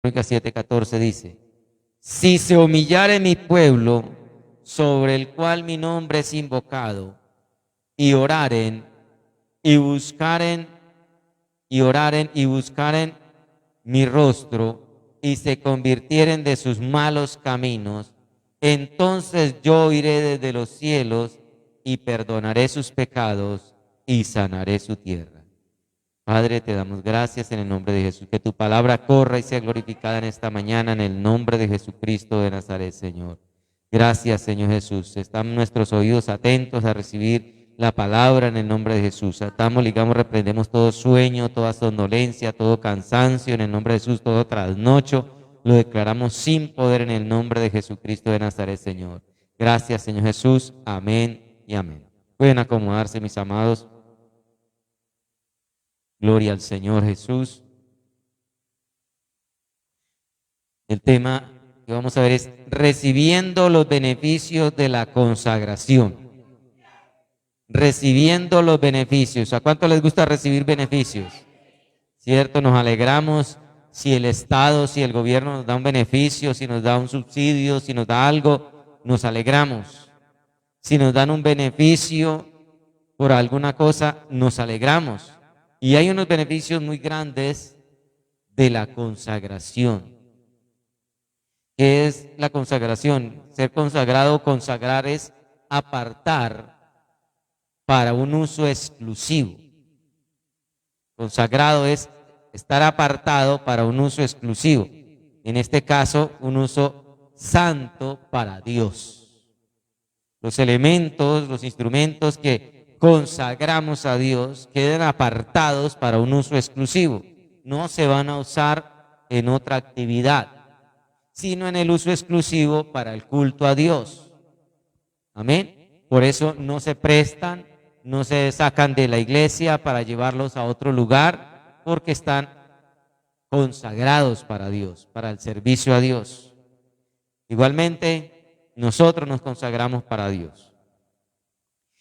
Crónicas 7:14 dice: si se humillare mi pueblo, sobre el cual mi nombre es invocado, y oraren, y buscaren, y buscaren mi rostro, y se convirtieren de sus malos caminos, entonces yo iré desde los cielos y perdonaré sus pecados y sanaré su tierra. Padre, te damos gracias en el nombre de Jesús. Que tu palabra corra y sea glorificada en esta mañana en el nombre de Jesucristo de Nazaret, Señor. Gracias, Señor Jesús. Están nuestros oídos atentos a recibir la palabra en el nombre de Jesús. Atamos, ligamos, reprendemos todo sueño, toda somnolencia, todo cansancio en el nombre de Jesús, todo trasnocho. Lo declaramos sin poder en el nombre de Jesucristo de Nazaret, Señor. Gracias, Señor Jesús. Amén y amén. Pueden acomodarse, mis amados. Gloria al Señor Jesús. El tema que vamos a ver es recibiendo los beneficios de la consagración. Recibiendo los beneficios. ¿A cuánto les gusta recibir beneficios? ¿Cierto? Nos alegramos si el Estado, si el gobierno nos da un beneficio, si nos da un subsidio, si nos da algo, nos alegramos. Si nos dan un beneficio por alguna cosa, nos alegramos. Y hay unos beneficios muy grandes de la consagración. ¿Qué es la consagración? Ser consagrado o consagrar es apartar para un uso exclusivo. Consagrado es estar apartado para un uso exclusivo. En este caso, un uso santo para Dios. Los elementos, los instrumentos que consagramos a Dios quedan apartados para un uso exclusivo. No se van a usar en otra actividad, sino en el uso exclusivo para el culto a Dios. Amén. Por eso no se prestan, no se sacan de la iglesia para llevarlos a otro lugar, porque están consagrados para Dios, para el servicio a Dios. Igualmente, nosotros nos consagramos para Dios.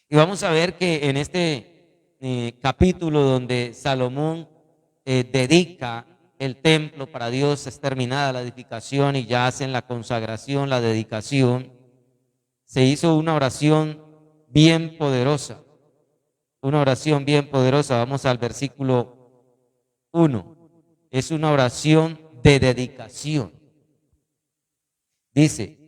Y vamos a ver que en este capítulo donde Salomón dedica el templo para Dios, es terminada la edificación y ya hacen la consagración, la dedicación, se hizo una oración bien poderosa. Una oración bien poderosa. Vamos al versículo 1. Es una oración de dedicación. Dice: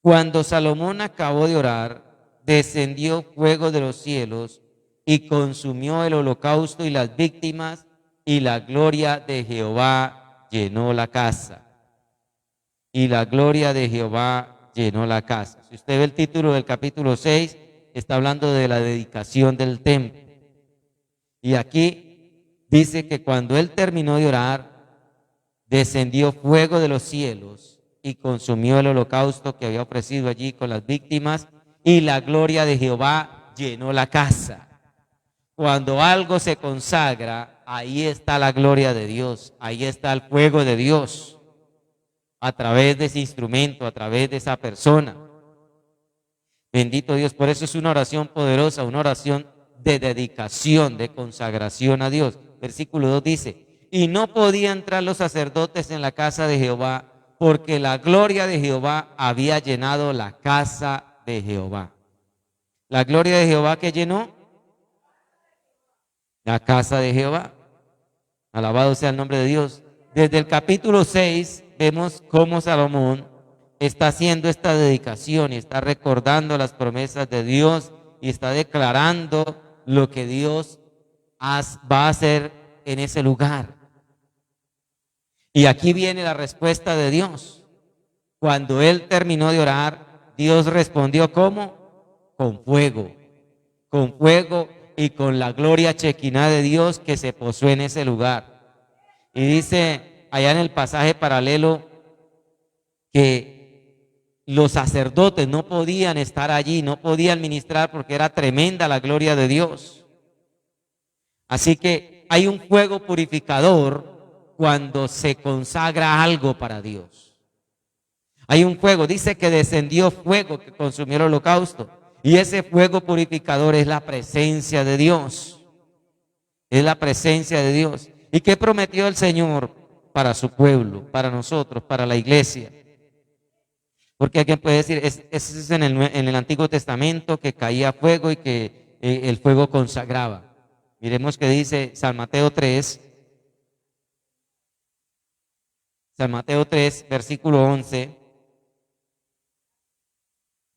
cuando Salomón acabó de orar, descendió fuego de los cielos y consumió el holocausto y las víctimas, y la gloria de Jehová llenó la casa. Y la gloria de Jehová llenó la casa. Si usted ve el título del capítulo 6, está hablando de la dedicación del templo. Y aquí dice que cuando él terminó de orar, descendió fuego de los cielos y consumió el holocausto que había ofrecido allí con las víctimas, y la gloria de Jehová llenó la casa. Cuando algo se consagra, ahí está la gloria de Dios, ahí está el fuego de Dios, a través de ese instrumento, a través de esa persona. Bendito Dios, por eso es una oración poderosa, una oración de dedicación, de consagración a Dios. Versículo 2 dice: y no podían entrar los sacerdotes en la casa de Jehová, porque la gloria de Jehová había llenado la casa de Jehová. La gloria de Jehová, que llenó la casa de Jehová. Alabado sea el nombre de Dios. Desde el capítulo 6 vemos cómo Salomón está haciendo esta dedicación y está recordando las promesas de Dios y está declarando lo que Dios va a hacer en ese lugar. Y aquí viene la respuesta de Dios. Cuando él terminó de orar, Dios respondió ¿cómo? Con fuego y con la gloria chequiná de Dios que se posó en ese lugar. Y dice allá en el pasaje paralelo que los sacerdotes no podían estar allí, no podían ministrar porque era tremenda la gloria de Dios. Así que hay un fuego purificador cuando se consagra algo para Dios. Hay un fuego, dice que descendió fuego que consumió el holocausto. Y ese fuego purificador es la presencia de Dios. Es la presencia de Dios. ¿Y qué prometió el Señor? para su pueblo, para nosotros, para la iglesia. Porque alguien puede decir, eso es en el Antiguo Testamento, que caía fuego y que el fuego consagraba. Miremos que dice San Mateo 3, versículo 11,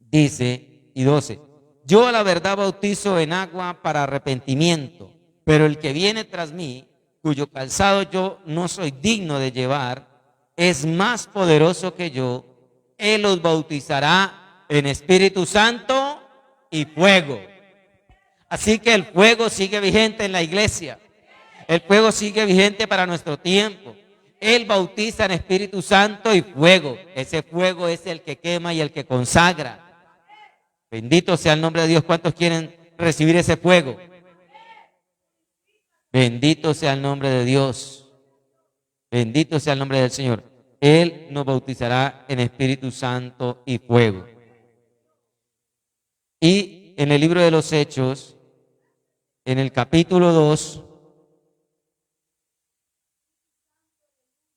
dice y 12. Yo a la verdad bautizo en agua para arrepentimiento, pero el que viene tras mí, cuyo calzado yo no soy digno de llevar, es más poderoso que yo. Él los bautizará en Espíritu Santo y fuego. Así que el fuego sigue vigente en la iglesia. El fuego sigue vigente para nuestro tiempo. Él bautiza en Espíritu Santo y fuego. Ese fuego es el que quema y el que consagra. Bendito sea el nombre de Dios. ¿Cuántos quieren recibir ese fuego? Bendito sea el nombre de Dios. Bendito sea el nombre del Señor. Él nos bautizará en Espíritu Santo y fuego. Y en el libro de los Hechos, en el capítulo 2,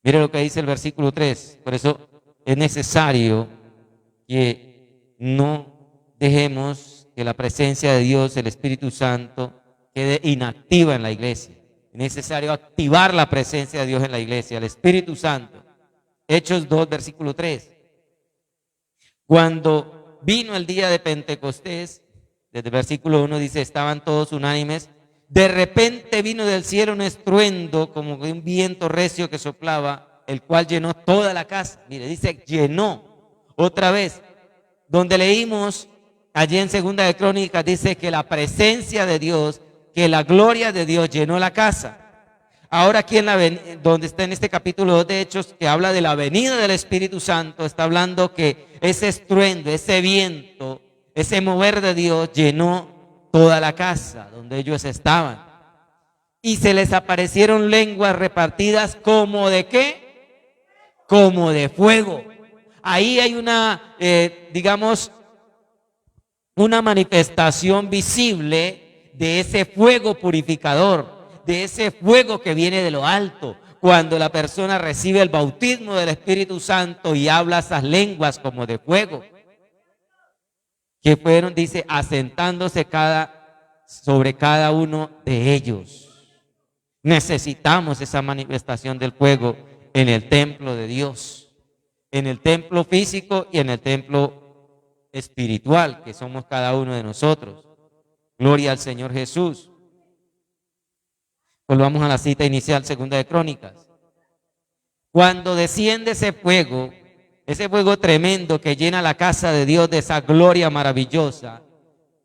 mire lo que dice el versículo 3. Por eso es necesario que no dejemos que la presencia de Dios, el Espíritu Santo, quede inactiva en la iglesia. Es necesario activar la presencia de Dios en la iglesia, el Espíritu Santo. Hechos 2, versículo 3. Cuando vino el día de Pentecostés, desde el versículo 1 dice, estaban todos unánimes. De repente vino del cielo un estruendo como de un viento recio que soplaba, el cual llenó toda la casa. Mire, dice llenó. Otra vez, donde leímos allí en Segunda de Crónicas, dice que la presencia de Dios, que la gloria de Dios llenó la casa. Ahora aquí donde está en este capítulo 2 de Hechos, que habla de la venida del Espíritu Santo, está hablando que ese estruendo, ese viento, ese mover de Dios llenó toda la casa donde ellos estaban. Y se les aparecieron lenguas repartidas como de ¿qué? Como de fuego. Ahí hay una, digamos, una manifestación visible de ese fuego purificador, de ese fuego que viene de lo alto, cuando la persona recibe el bautismo del Espíritu Santo y habla esas lenguas como de fuego, que fueron, dice, asentándose sobre cada uno de ellos. Necesitamos esa manifestación del fuego en el templo de Dios, en el templo físico y en el templo espiritual, que somos cada uno de nosotros. Gloria al Señor Jesús. Volvamos a la cita inicial, Segunda de Crónicas. Cuando desciende ese fuego tremendo que llena la casa de Dios, de esa gloria maravillosa,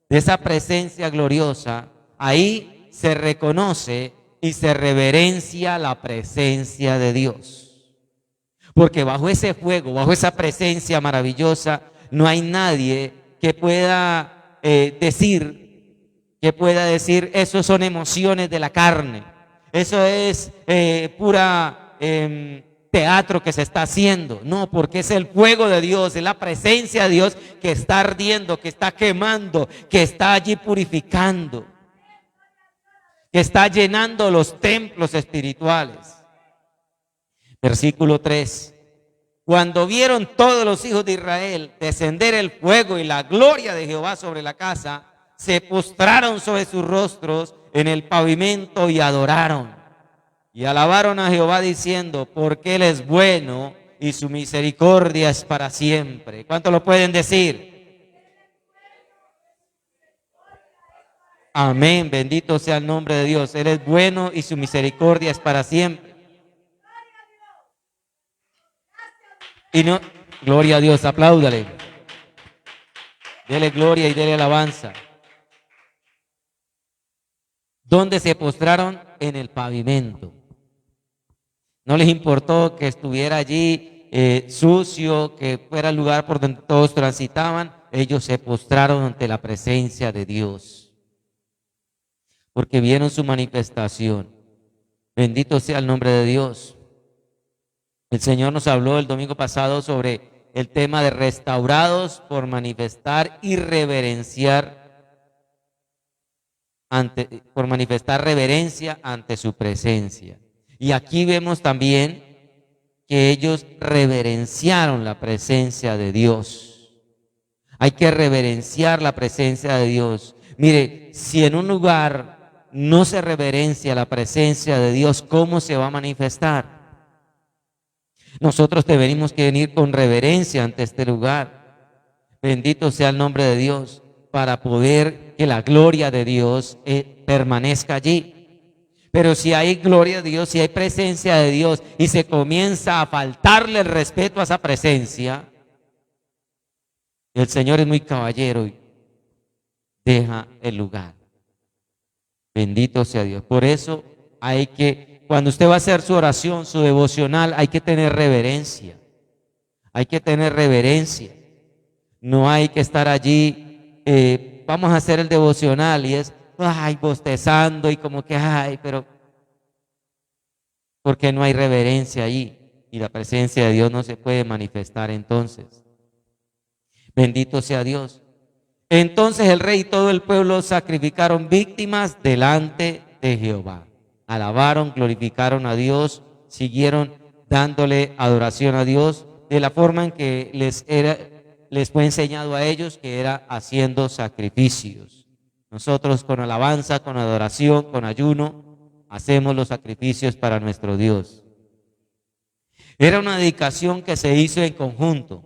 de esa presencia gloriosa, ahí se reconoce y se reverencia la presencia de Dios. Porque bajo ese fuego, bajo esa presencia maravillosa, no hay nadie que pueda decir, eso son emociones de la carne. Eso es pura teatro que se está haciendo. No, porque es el fuego de Dios, es la presencia de Dios que está ardiendo, que está quemando, que está allí purificando, que está llenando los templos espirituales. Versículo 3. Cuando vieron todos los hijos de Israel descender el fuego y la gloria de Jehová sobre la casa, se postraron sobre sus rostros en el pavimento y adoraron. Y alabaron a Jehová diciendo, porque Él es bueno y su misericordia es para siempre. ¿Cuánto lo pueden decir? Amén, bendito sea el nombre de Dios. Él es bueno y su misericordia es para siempre. Y no, gloria a Dios, apláudale. Dele gloria y dele alabanza. ¿Dónde se postraron? En el pavimento. No les importó que estuviera allí sucio, que fuera el lugar por donde todos transitaban. Ellos se postraron ante la presencia de Dios, porque vieron su manifestación. Bendito sea el nombre de Dios. El Señor nos habló el domingo pasado sobre el tema de restaurados por manifestar y reverenciar por manifestar reverencia ante su presencia. Y aquí vemos también que ellos reverenciaron la presencia de Dios. Hay que reverenciar la presencia de Dios. Mire, si en un lugar no se reverencia la presencia de Dios, ¿cómo se va a manifestar? Nosotros debemos que venir con reverencia ante este lugar. Bendito sea el nombre de Dios, para poder que la gloria de Dios permanezca allí. Pero si hay gloria de Dios, si hay presencia de Dios y se comienza a faltarle el respeto a esa presencia, el Señor es muy caballero y deja el lugar. Bendito sea Dios. Por eso hay que, cuando usted va a hacer su oración, su devocional, hay que tener reverencia. Hay que tener reverencia. No hay que estar allí, vamos a hacer el devocional y es, ay, bostezando y como que, ay, pero porque no hay reverencia ahí y la presencia de Dios no se puede manifestar entonces. Bendito sea Dios. Entonces el rey y todo el pueblo sacrificaron víctimas delante de Jehová. Alabaron, glorificaron a Dios, siguieron dándole adoración a Dios de la forma en que les fue enseñado a ellos, que era haciendo sacrificios. Nosotros con alabanza, con adoración, con ayuno, hacemos los sacrificios para nuestro Dios. Era una dedicación que se hizo en conjunto.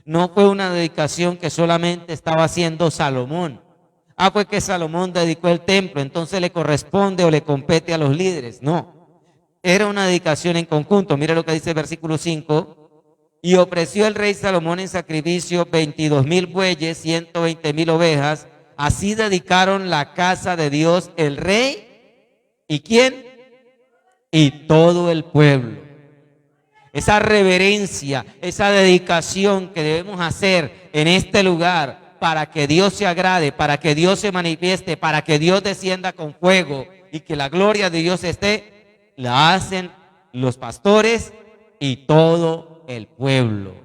No fue una dedicación que solamente estaba haciendo Salomón. Fue que Salomón dedicó el templo, entonces le corresponde o le compete a los líderes. No, era una dedicación en conjunto. Mira lo que dice el versículo 5. Y ofreció el rey Salomón en sacrificio 22,000 bueyes, 120,000 ovejas. Así dedicaron la casa de Dios el rey. ¿Y quién? Y todo el pueblo. Esa reverencia, esa dedicación que debemos hacer en este lugar para que Dios se agrade, para que Dios se manifieste, para que Dios descienda con fuego y que la gloria de Dios esté, la hacen los pastores y todo el pueblo.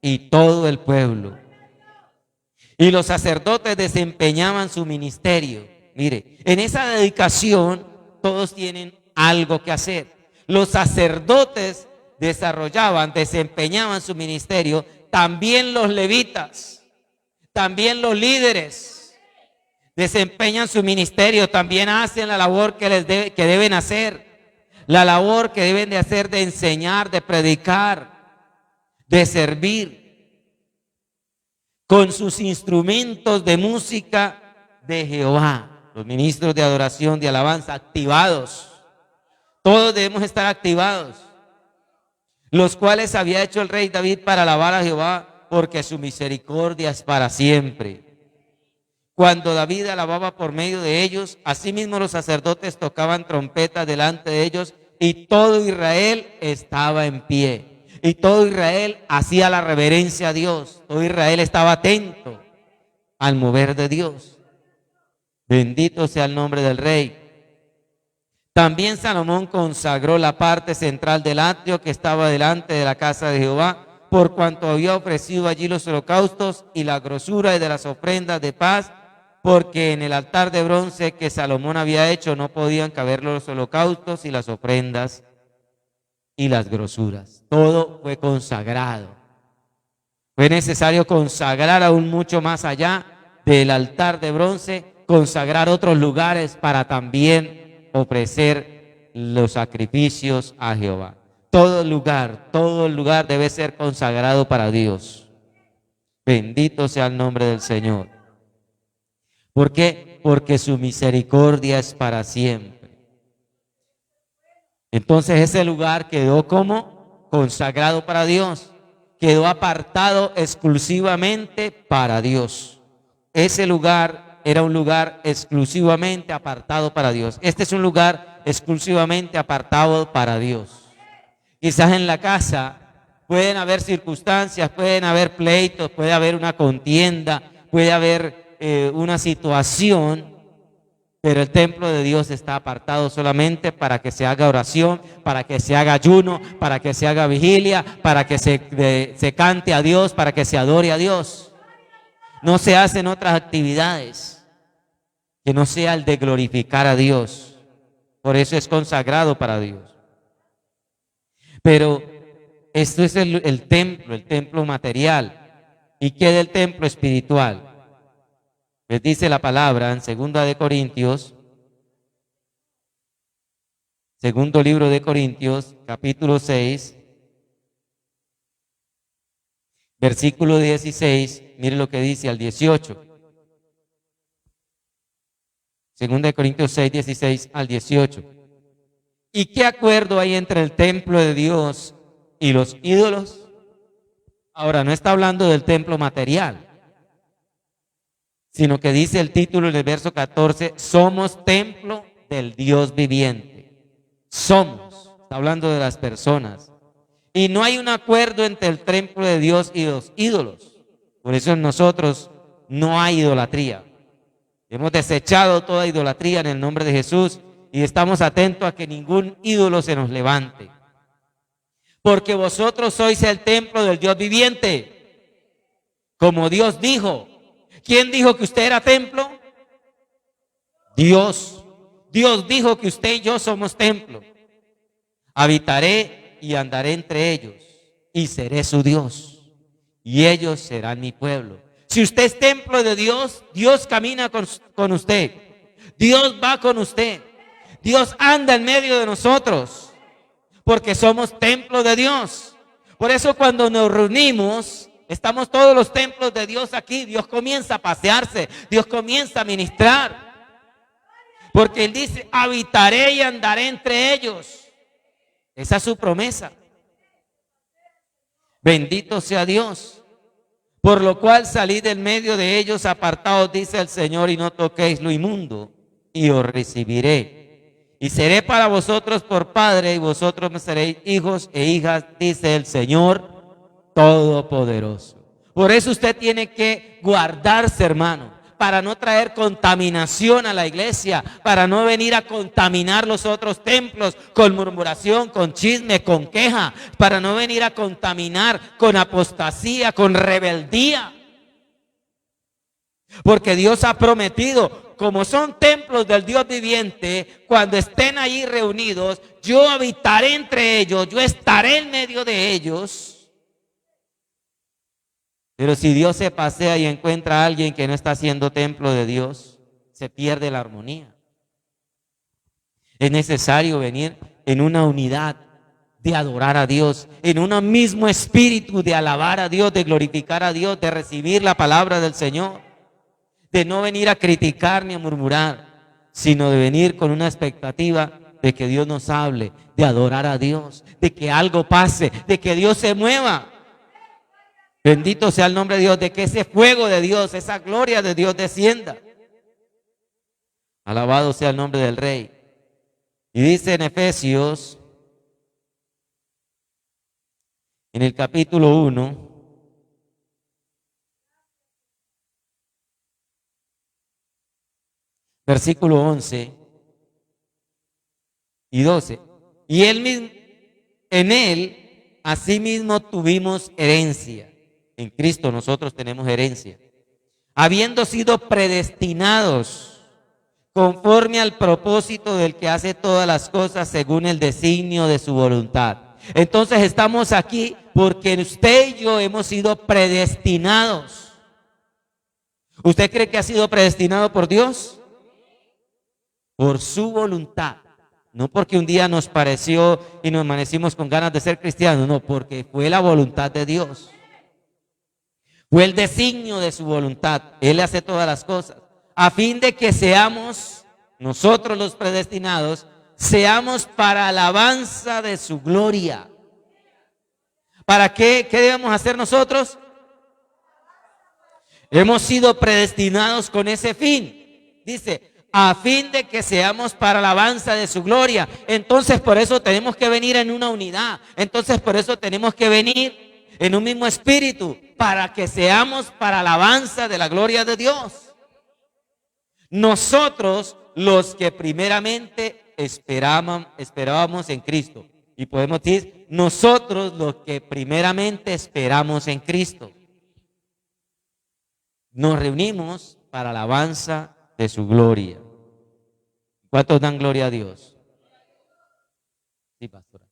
Y todo el pueblo. Y los sacerdotes desempeñaban su ministerio. Mire, en esa dedicación todos tienen algo que hacer. Los sacerdotes desempeñaban su ministerio, también los levitas, también los líderes desempeñan su ministerio, también hacen la labor que deben hacer, la labor que deben de hacer de enseñar, de predicar, de servir, con sus instrumentos de música de Jehová, los ministros de adoración, de alabanza, activados. Todos debemos estar activados, los cuales había hecho el rey David para alabar a Jehová, porque su misericordia es para siempre. Cuando David alababa por medio de ellos, asimismo los sacerdotes tocaban trompetas delante de ellos, y todo Israel estaba en pie. Y todo Israel hacía la reverencia a Dios. Todo Israel estaba atento al mover de Dios. Bendito sea el nombre del rey. También Salomón consagró la parte central del atrio que estaba delante de la casa de Jehová, por cuanto había ofrecido allí los holocaustos y la grosura de las ofrendas de paz, porque en el altar de bronce que Salomón había hecho no podían caber los holocaustos y las ofrendas y las grosuras. Todo fue consagrado. Fue necesario consagrar aún mucho más allá del altar de bronce, consagrar otros lugares para también ofrecer los sacrificios a Jehová. Todo el lugar debe ser consagrado para Dios. Bendito sea el nombre del Señor. ¿Por qué? Porque su misericordia es para siempre. Entonces ese lugar quedó como consagrado para Dios, quedó apartado exclusivamente para Dios. Ese lugar era un lugar exclusivamente apartado para Dios. Este es un lugar exclusivamente apartado para Dios. Quizás en la casa pueden haber circunstancias, pueden haber pleitos, puede haber una contienda, puede haber una situación, pero el templo de Dios está apartado solamente para que se haga oración, para que se haga ayuno, para que se haga vigilia, para que se cante a Dios, para que se adore a Dios. No se hacen otras actividades que no sea el de glorificar a Dios. Por eso es consagrado para Dios. Pero esto es el templo material. ¿Y qué del templo espiritual? Les dice la palabra en segundo libro de Corintios, capítulo 6, versículo 16, mire lo que dice al 18. Segunda de Corintios 6, 16 al 18. ¿Y qué acuerdo hay entre el templo de Dios y los ídolos? Ahora, no está hablando del templo material, sino que dice el título en el verso 14, somos templo del Dios viviente. Somos, está hablando de las personas. Y no hay un acuerdo entre el templo de Dios y los ídolos. Por eso en nosotros no hay idolatría. Hemos desechado toda idolatría en el nombre de Jesús y estamos atentos a que ningún ídolo se nos levante. Porque vosotros sois el templo del Dios viviente, como Dios dijo. ¿Quién dijo que usted era templo? Dios. Dios dijo que usted y yo somos templo. Habitaré y andaré entre ellos y seré su Dios y ellos serán mi pueblo. Si usted es templo de Dios, Dios camina con usted. Dios va con usted. Dios anda en medio de nosotros porque somos templo de Dios. Por eso cuando nos reunimos, estamos todos los templos de Dios aquí. Dios comienza a pasearse, Dios comienza a ministrar. Porque Él dice, habitaré y andaré entre ellos. Esa es su promesa. Bendito sea Dios. Por lo cual salid del medio de ellos apartados, dice el Señor, y no toquéis lo inmundo, y os recibiré. Y seré para vosotros por padre, y vosotros me seréis hijos e hijas, dice el Señor Todopoderoso. Por eso usted tiene que guardarse, hermano, para no traer contaminación a la iglesia, para no venir a contaminar los otros templos con murmuración, con chisme, con queja, para no venir a contaminar con apostasía, con rebeldía. Porque Dios ha prometido, como son templos del Dios viviente, cuando estén allí reunidos, yo habitaré entre ellos, yo estaré en medio de ellos. Pero si Dios se pasea y encuentra a alguien que no está siendo templo de Dios, se pierde la armonía. Es necesario venir en una unidad de adorar a Dios, en un mismo espíritu de alabar a Dios, de glorificar a Dios, de recibir la palabra del Señor, de no venir a criticar ni a murmurar, sino de venir con una expectativa de que Dios nos hable, de adorar a Dios, de que algo pase, de que Dios se mueva. Bendito sea el nombre de Dios, de que ese fuego de Dios, esa gloria de Dios descienda. Alabado sea el nombre del Rey. Y dice en Efesios, en el capítulo 1, versículo 11 y 12. Y él mismo, en él, asimismo tuvimos herencia. En Cristo nosotros tenemos herencia, habiendo sido predestinados conforme al propósito del que hace todas las cosas según el designio de su voluntad. Entonces estamos aquí porque usted y yo hemos sido predestinados. ¿Usted cree que ha sido predestinado por Dios? Por su voluntad. No porque un día nos pareció y nos amanecimos con ganas de ser cristianos, no, porque fue la voluntad de Dios. Fue el designio de su voluntad. Él hace todas las cosas a fin de que seamos nosotros los predestinados, seamos para alabanza de su gloria. ¿Para qué? ¿Qué debemos hacer nosotros? Hemos sido predestinados con ese fin. Dice, a fin de que seamos para alabanza de su gloria. Entonces por eso tenemos que venir en una unidad. Entonces por eso tenemos que venir en un mismo espíritu, para que seamos para alabanza de la gloria de Dios. Nosotros los que primeramente esperábamos en Cristo. Y podemos decir, nosotros los que primeramente esperamos en Cristo. Nos reunimos para alabanza de su gloria. ¿Cuántos dan gloria a Dios? Sí, pastora.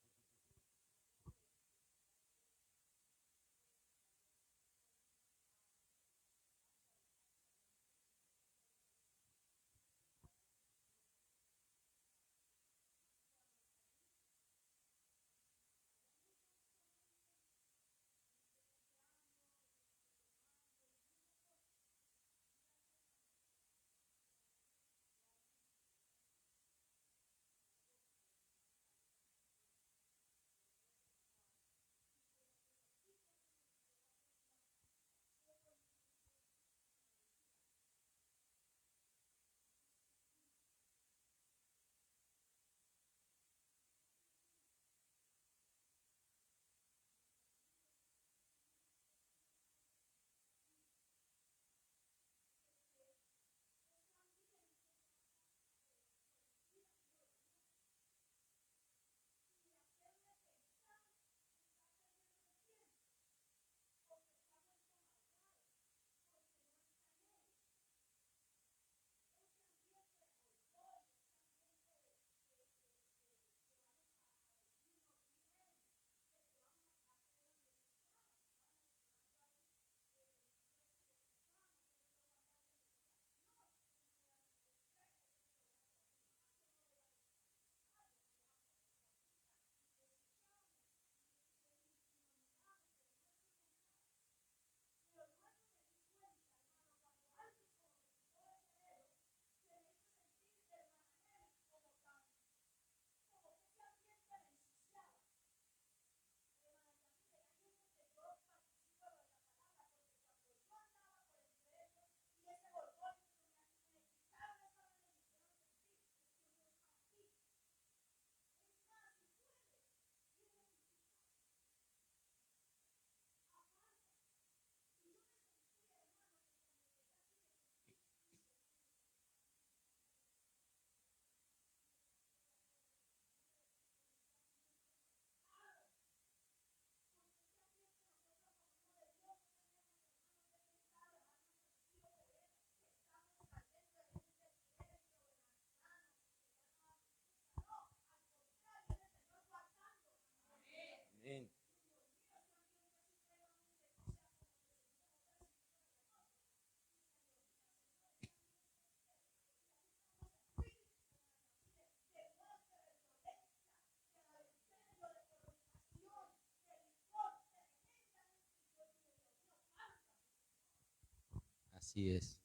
Así es.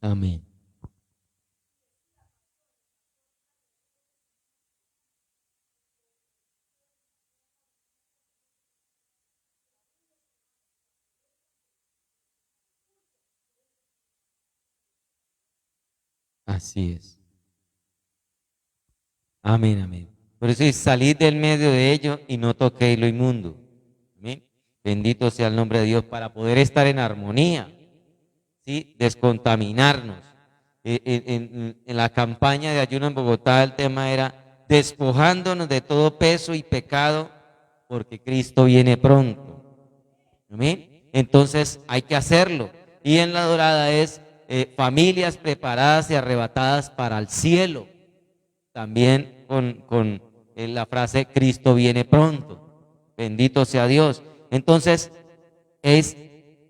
Amén. Así es. Amén, amén. Por eso es salid del medio de ellos y no toquéis lo inmundo. Amén. Bendito sea el nombre de Dios para poder estar en armonía, ¿sí? Descontaminarnos. En la campaña de ayuno en Bogotá el tema era despojándonos de todo peso y pecado porque Cristo viene pronto. Amén. Entonces hay que hacerlo. Y en la dorada es familias preparadas y arrebatadas para el cielo. También con la frase Cristo viene pronto. Bendito sea Dios. Entonces es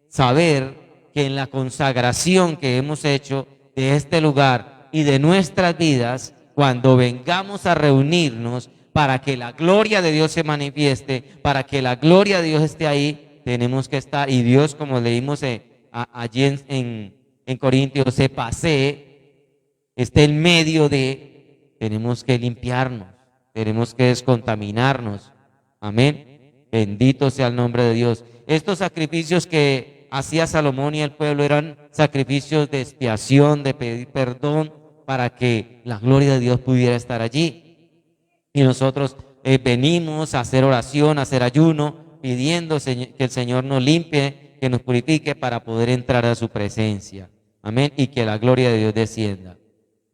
saber que en la consagración que hemos hecho de este lugar y de nuestras vidas, cuando vengamos a reunirnos para que la gloria de Dios se manifieste, para que la gloria de Dios esté ahí, tenemos que estar, y Dios, como leímos allí en Corintios, se pasee, esté en medio de, tenemos que limpiarnos, tenemos que descontaminarnos. Amén. Bendito sea el nombre de Dios. Estos sacrificios que hacía Salomón y el pueblo eran sacrificios de expiación, de pedir perdón, para que la gloria de Dios pudiera estar allí. Y nosotros venimos a hacer oración, a hacer ayuno, pidiendo que el Señor nos limpie, que nos purifique para poder entrar a su presencia. Amén. Y que la gloria de Dios descienda.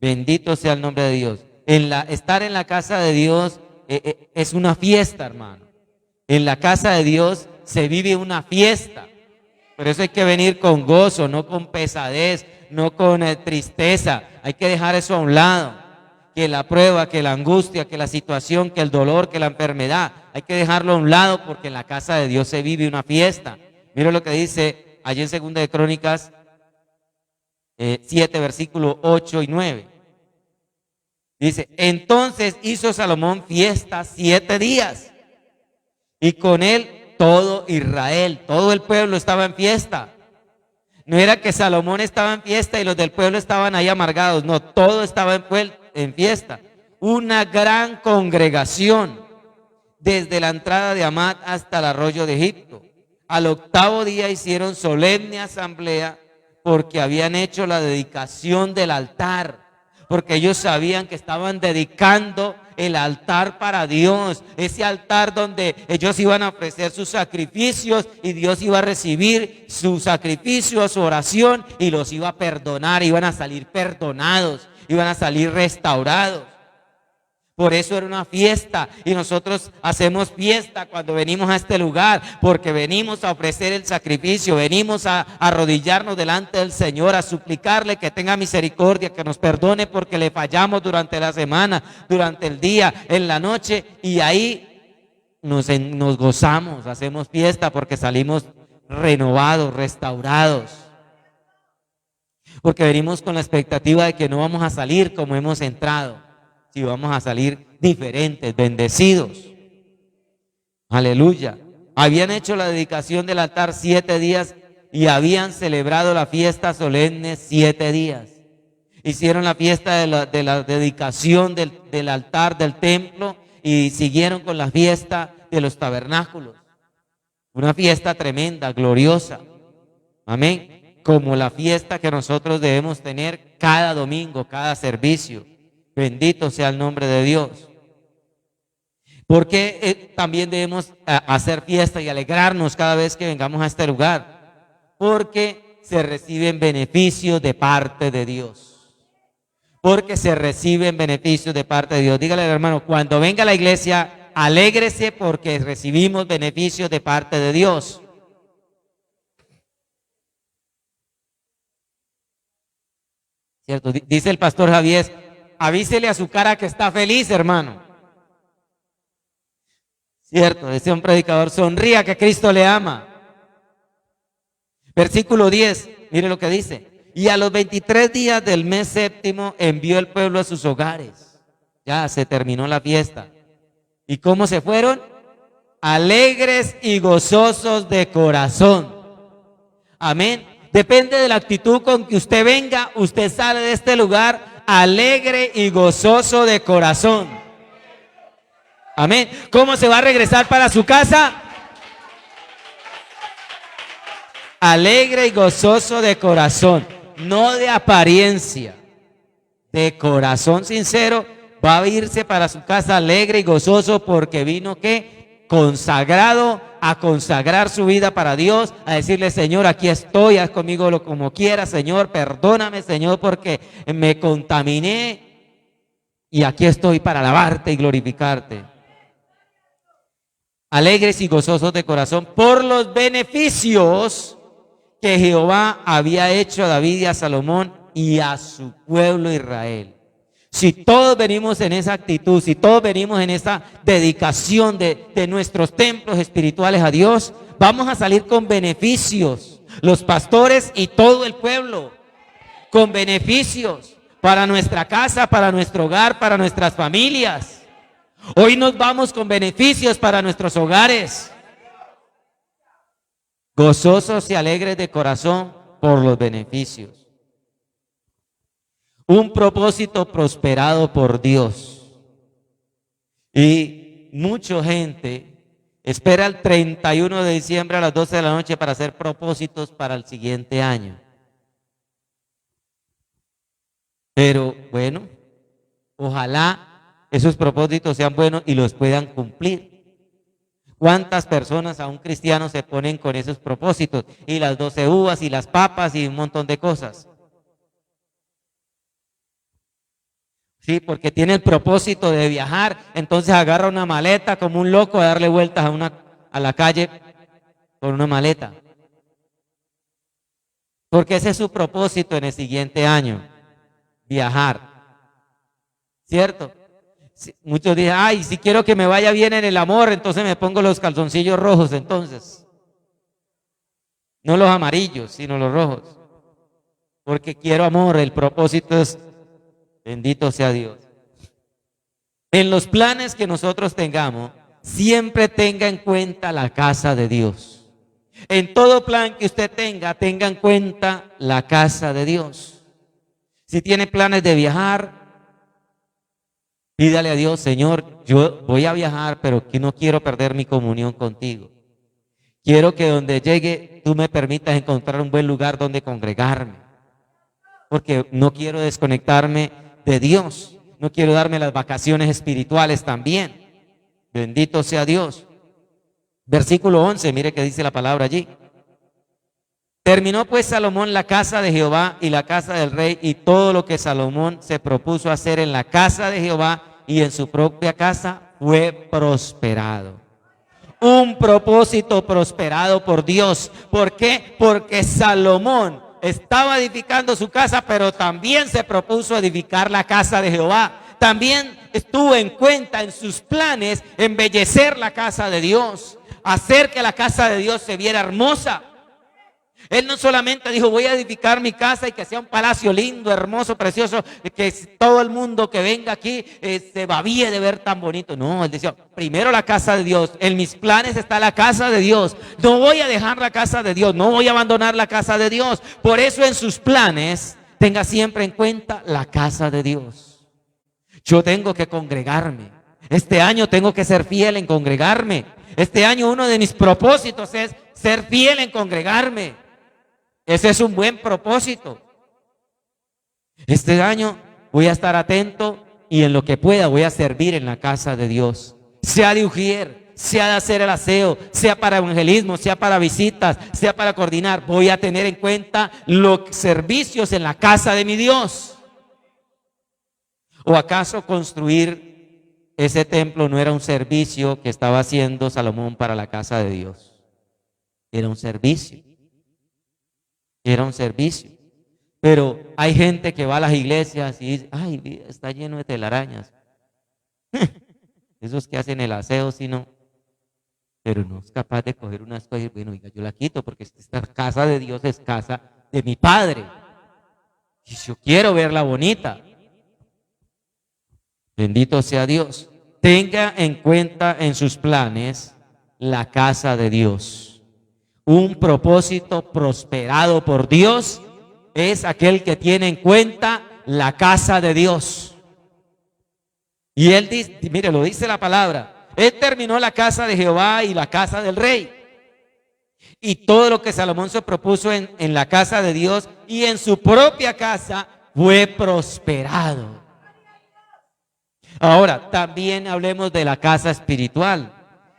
Bendito sea el nombre de Dios. Estar en la casa de Dios es una fiesta, hermano. En la casa de Dios se vive una fiesta. Por eso hay que venir con gozo, no con pesadez, no con tristeza. Hay que dejar eso a un lado. Que la prueba, que la angustia, que la situación, que el dolor, que la enfermedad, hay que dejarlo a un lado porque en la casa de Dios se vive una fiesta. Mira lo que dice allí en 2 de Crónicas 7, versículos 8 y 9. Dice, entonces hizo Salomón fiesta 7 días y con él todo Israel, todo el pueblo estaba en fiesta. No era que Salomón estaba en fiesta y los del pueblo estaban ahí amargados, no, todo estaba en fiesta. Una gran congregación desde la entrada de Amat hasta el arroyo de Egipto. Al 8º día hicieron solemne asamblea porque habían hecho la dedicación del altar, porque ellos sabían que estaban dedicando el altar para Dios, ese altar donde ellos iban a ofrecer sus sacrificios y Dios iba a recibir su sacrificio, su oración y los iba a perdonar, iban a salir perdonados, iban a salir restaurados. Por eso era una fiesta y nosotros hacemos fiesta cuando venimos a este lugar, porque venimos a ofrecer el sacrificio, venimos a arrodillarnos delante del Señor, a suplicarle que tenga misericordia, que nos perdone porque le fallamos durante la semana, durante el día, en la noche, y ahí nos gozamos, hacemos fiesta porque salimos renovados, restaurados. Porque venimos con la expectativa de que no vamos a salir como hemos entrado, si vamos a salir diferentes, bendecidos. Aleluya. Habían hecho la dedicación del altar 7 días y habían celebrado la fiesta solemne 7 días. Hicieron la fiesta de la dedicación del altar del templo y siguieron con la fiesta de los tabernáculos. Una fiesta tremenda, gloriosa. Amén. Como la fiesta que nosotros debemos tener cada domingo, cada servicio. Bendito sea el nombre de Dios. Porque también debemos hacer fiesta y alegrarnos cada vez que vengamos a este lugar. Porque se reciben beneficios de parte de Dios. Porque se reciben beneficios de parte de Dios. Dígale al hermano, cuando venga a la iglesia, alégrese porque recibimos beneficios de parte de Dios. ¿Cierto? Dice el pastor Javier, avísele a su cara que está feliz, hermano. Cierto, dice un predicador, sonría que Cristo le ama. Versículo 10, mire lo que dice. Y a los 23 días del mes séptimo envió el pueblo a sus hogares. Ya se terminó la fiesta. ¿Y cómo se fueron? Alegres y gozosos de corazón. Amén. Depende de la actitud con que usted venga, usted sale de este lugar alegre y gozoso de corazón. Amén. ¿Cómo se va a regresar para su casa? Alegre y gozoso de corazón, no de apariencia, de corazón sincero. Va a irse para su casa alegre y gozoso porque vino ¿qué? Consagrado a consagrar su vida para Dios, a decirle: Señor, aquí estoy, haz conmigo lo como quieras, Señor, perdóname, Señor, porque me contaminé y aquí estoy para alabarte y glorificarte. Alegres y gozosos de corazón por los beneficios que Jehová había hecho a David y a Salomón y a su pueblo Israel. Si todos venimos en esa actitud, si todos venimos en esa dedicación de nuestros templos espirituales a Dios, vamos a salir con beneficios, los pastores y todo el pueblo, con beneficios para nuestra casa, para nuestro hogar, para nuestras familias. Hoy nos vamos con beneficios para nuestros hogares, gozosos y alegres de corazón por los beneficios. Un propósito prosperado por Dios. Y mucha gente espera el 31 de diciembre a las 12 de la noche para hacer propósitos para el siguiente año. Pero bueno, ojalá esos propósitos sean buenos y los puedan cumplir. ¿Cuántas personas aún cristianos se ponen con esos propósitos? Y las 12 uvas y las papas y un montón de cosas. Sí, porque tiene el propósito de viajar, entonces agarra una maleta como un loco a darle vueltas a la calle con una maleta. Porque ese es su propósito en el siguiente año, viajar. ¿Cierto? Muchos dicen: ay, si quiero que me vaya bien en el amor, entonces me pongo los calzoncillos rojos entonces. No los amarillos, sino los rojos. Porque quiero amor, el propósito es: bendito sea Dios. En los planes que nosotros tengamos, siempre tenga en cuenta la casa de Dios. En todo plan que usted tenga en cuenta la casa de Dios. Si tiene planes de viajar, pídale a Dios: Señor, yo voy a viajar, pero que no quiero perder mi comunión contigo. Quiero que donde llegue tú me permitas encontrar un buen lugar donde congregarme, porque no quiero desconectarme de Dios. No quiero darme las vacaciones espirituales también. Bendito sea Dios. Versículo 11, mire que dice la palabra allí. Terminó pues Salomón la casa de Jehová y la casa del rey, y todo lo que Salomón se propuso hacer en la casa de Jehová y en su propia casa fue prosperado. Un propósito prosperado por Dios. ¿Por qué? Porque Salomón estaba edificando su casa, pero también se propuso edificar la casa de Jehová. También estuvo en cuenta en sus planes embellecer la casa de Dios, hacer que la casa de Dios se viera hermosa. Él no solamente dijo: voy a edificar mi casa y que sea un palacio lindo, hermoso, precioso, que todo el mundo que venga aquí se babíe de ver tan bonito. No, él decía: primero la casa de Dios. En mis planes está la casa de Dios. No voy a dejar la casa de Dios, no voy a abandonar la casa de Dios. Por eso en sus planes tenga siempre en cuenta la casa de Dios. Yo tengo que congregarme. Este año tengo que ser fiel en congregarme. Este año uno de mis propósitos es ser fiel en congregarme. Ese es un buen propósito. Este año voy a estar atento y en lo que pueda voy a servir en la casa de Dios. Sea de ujier, sea de hacer el aseo, sea para evangelismo, sea para visitas, sea para coordinar. Voy a tener en cuenta los servicios en la casa de mi Dios. ¿O acaso construir ese templo no era un servicio que estaba haciendo Salomón para la casa de Dios? Era un servicio. Era un servicio. Pero hay gente que va a las iglesias y dice: ay, está lleno de telarañas. Esos que hacen el aseo, sino, pero no es capaz de coger unas cosas y decir: bueno, oiga, yo la quito porque esta casa de Dios es casa de mi Padre. Y yo quiero verla bonita. Bendito sea Dios. Tenga en cuenta en sus planes la casa de Dios. Un propósito prosperado por Dios es aquel que tiene en cuenta la casa de Dios. Y él dice, mire, lo dice la palabra, él terminó la casa de Jehová y la casa del rey. Y todo lo que Salomón se propuso en la casa de Dios y en su propia casa fue prosperado. Ahora, también hablemos de la casa espiritual,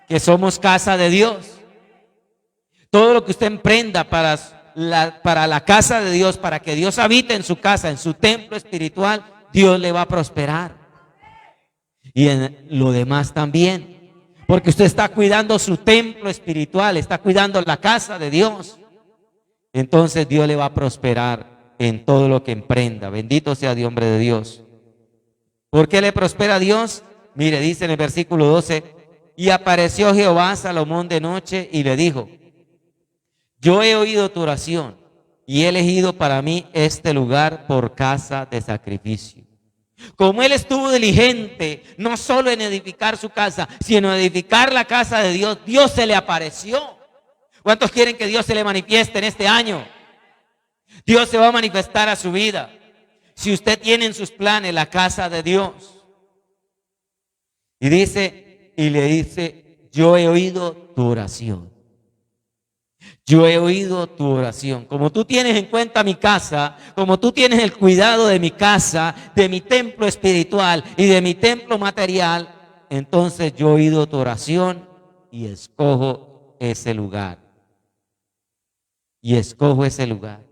que somos casa de Dios. Todo lo que usted emprenda para la casa de Dios, para que Dios habite en su casa, en su templo espiritual, Dios le va a prosperar. Y en lo demás también, porque usted está cuidando su templo espiritual, está cuidando la casa de Dios. Entonces Dios le va a prosperar en todo lo que emprenda. Bendito sea Dios, hombre de Dios. ¿Por qué le prospera a Dios? Mire, dice en el versículo 12, y apareció Jehová a Salomón de noche y le dijo, yo he oído tu oración y he elegido para mí este lugar por casa de sacrificio. Como él estuvo diligente, no solo en edificar su casa, sino en edificar la casa de Dios, Dios se le apareció. ¿Cuántos quieren que Dios se le manifieste en este año? Dios se va a manifestar a su vida. Si usted tiene en sus planes la casa de Dios. Y le dice, yo he oído tu oración. Yo he oído tu oración. Como tú tienes en cuenta mi casa, como tú tienes el cuidado de mi casa, de mi templo espiritual y de mi templo material, entonces yo he oído tu oración y escojo ese lugar. Y escojo ese lugar.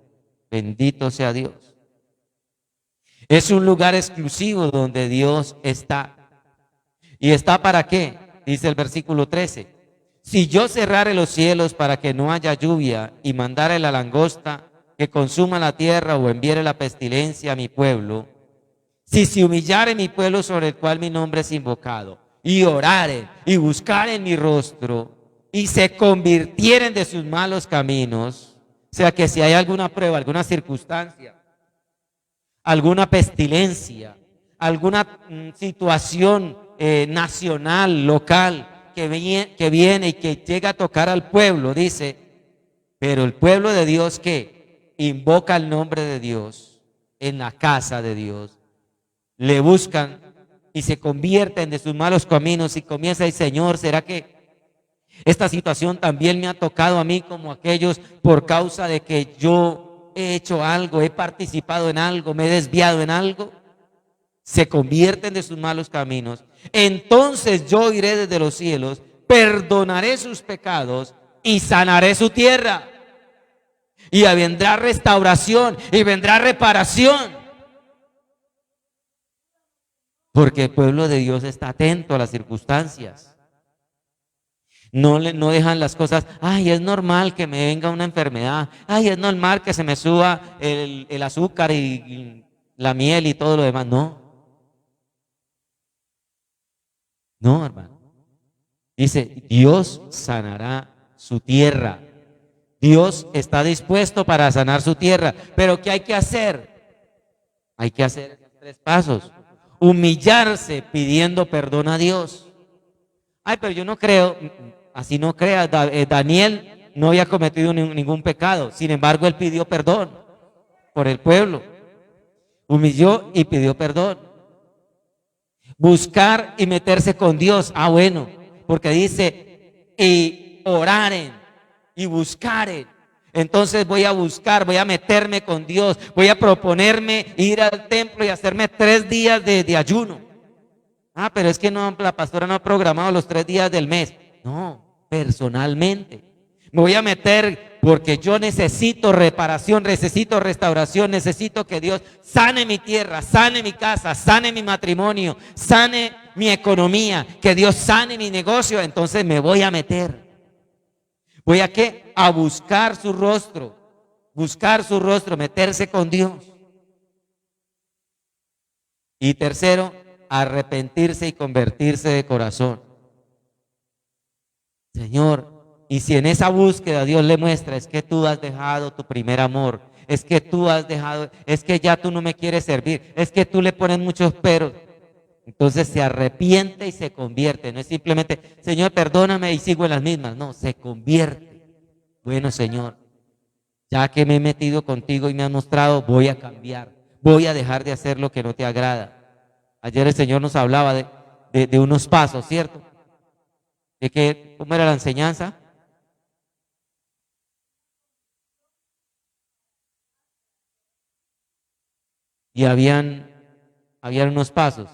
Bendito sea Dios. Es un lugar exclusivo donde Dios está. ¿Y está para qué? Dice el versículo 13. Si yo cerrare los cielos para que no haya lluvia y mandare la langosta que consuma la tierra o enviare la pestilencia a mi pueblo, si se humillare mi pueblo sobre el cual mi nombre es invocado, y orare y buscaren mi rostro y se convirtieren de sus malos caminos, o sea que si hay alguna prueba, alguna circunstancia, alguna pestilencia, alguna situación nacional, local, que viene y que llega a tocar al pueblo, dice, pero el pueblo de Dios que invoca el nombre de Dios en la casa de Dios, le buscan y se convierten de sus malos caminos y comienza el Señor, ¿será que esta situación también me ha tocado a mí como aquellos por causa de que yo he hecho algo, he participado en algo, me he desviado en algo? Se convierten de sus malos caminos, entonces yo iré desde los cielos, perdonaré sus pecados y sanaré su tierra. Y vendrá restauración y vendrá reparación. Porque el pueblo de Dios está atento a las circunstancias. No dejan las cosas, ay, es normal que me venga una enfermedad, ay, es normal que se me suba el azúcar y la miel y todo lo demás. No, hermano. Dice, Dios sanará su tierra. Dios está dispuesto para sanar su tierra. Pero ¿qué hay que hacer? Hay que hacer 3 pasos. Humillarse pidiendo perdón a Dios. Ay, pero yo no creo, así no creas. Daniel no había cometido ningún pecado. Sin embargo, él pidió perdón por el pueblo. Humilló y pidió perdón. Buscar y meterse con Dios. Ah, bueno, porque dice, y oraren y buscaren. Entonces voy a buscar, voy a meterme con Dios, voy a proponerme ir al templo y hacerme 3 días de ayuno. Ah, pero es que no, la pastora no ha programado los 3 días del mes. No, personalmente. Me voy a meter porque yo necesito reparación, necesito restauración, necesito que Dios sane mi tierra, sane mi casa, sane mi matrimonio, sane mi economía, que Dios sane mi negocio. Entonces me voy a meter. ¿Voy a qué? A buscar su rostro, meterse con Dios. Y tercero, arrepentirse y convertirse de corazón. Señor, y si en esa búsqueda Dios le muestra es que tú has dejado tu primer amor, es que tú has dejado, es que ya tú no me quieres servir, es que tú le pones muchos peros. Entonces se arrepiente y se convierte. No es simplemente, Señor, perdóname y sigo en las mismas. No, se convierte. Bueno, Señor, ya que me he metido contigo y me has mostrado, voy a cambiar. Voy a dejar de hacer lo que no te agrada. Ayer el Señor nos hablaba de unos pasos, ¿cierto? De que, ¿cómo era la enseñanza? Y habían unos pasos.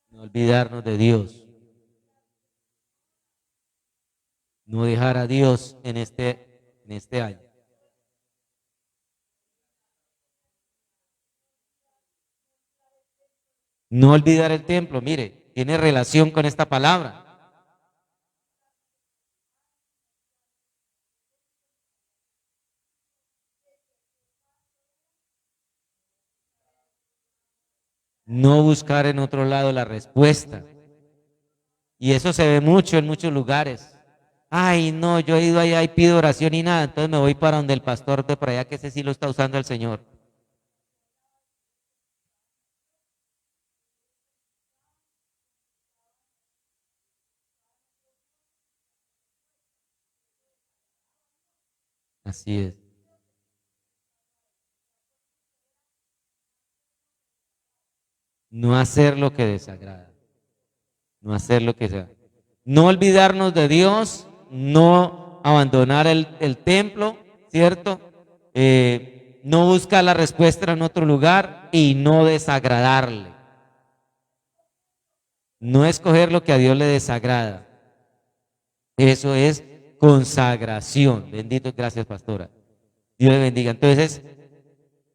No olvidarnos de Dios. No dejar a Dios en este año. No olvidar el templo, mire, tiene relación con esta palabra. No buscar en otro lado la respuesta. Y eso se ve mucho en muchos lugares. Ay, no, yo he ido allá y pido oración y nada, entonces me voy para donde el pastor de por allá, que ese sí lo está usando el Señor. Así es. No hacer lo que desagrada. No hacer lo que sea. No olvidarnos de Dios, no abandonar el templo, ¿cierto? No buscar la respuesta en otro lugar y no desagradarle. No escoger lo que a Dios le desagrada. Eso es consagración. Bendito, gracias, pastora. Dios le bendiga. Entonces,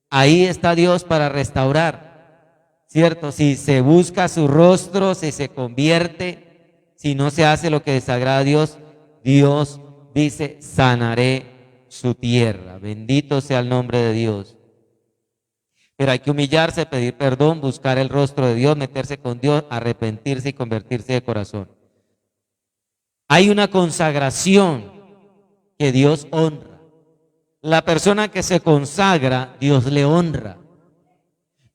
ahí está Dios para restaurar, ¿cierto? Si se busca su rostro, si se convierte, si no se hace lo que desagrada a Dios, Dios dice, sanaré su tierra. Bendito sea el nombre de Dios. Pero hay que humillarse, pedir perdón, buscar el rostro de Dios, meterse con Dios, arrepentirse y convertirse de corazón. Hay una consagración que Dios honra. La persona que se consagra, Dios le honra.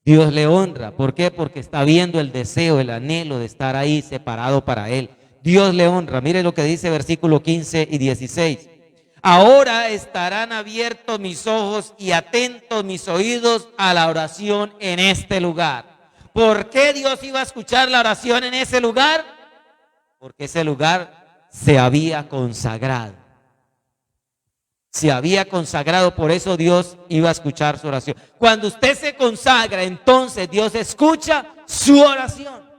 Dios le honra. ¿Por qué? Porque está viendo el deseo, el anhelo de estar ahí separado para Él. Dios le honra. Mire lo que dice versículo 15 y 16. Ahora estarán abiertos mis ojos y atentos mis oídos a la oración en este lugar. ¿Por qué Dios iba a escuchar la oración en ese lugar? Porque ese lugar se había consagrado. Se había consagrado, por eso Dios iba a escuchar su oración. Cuando usted se consagra, entonces Dios escucha su oración.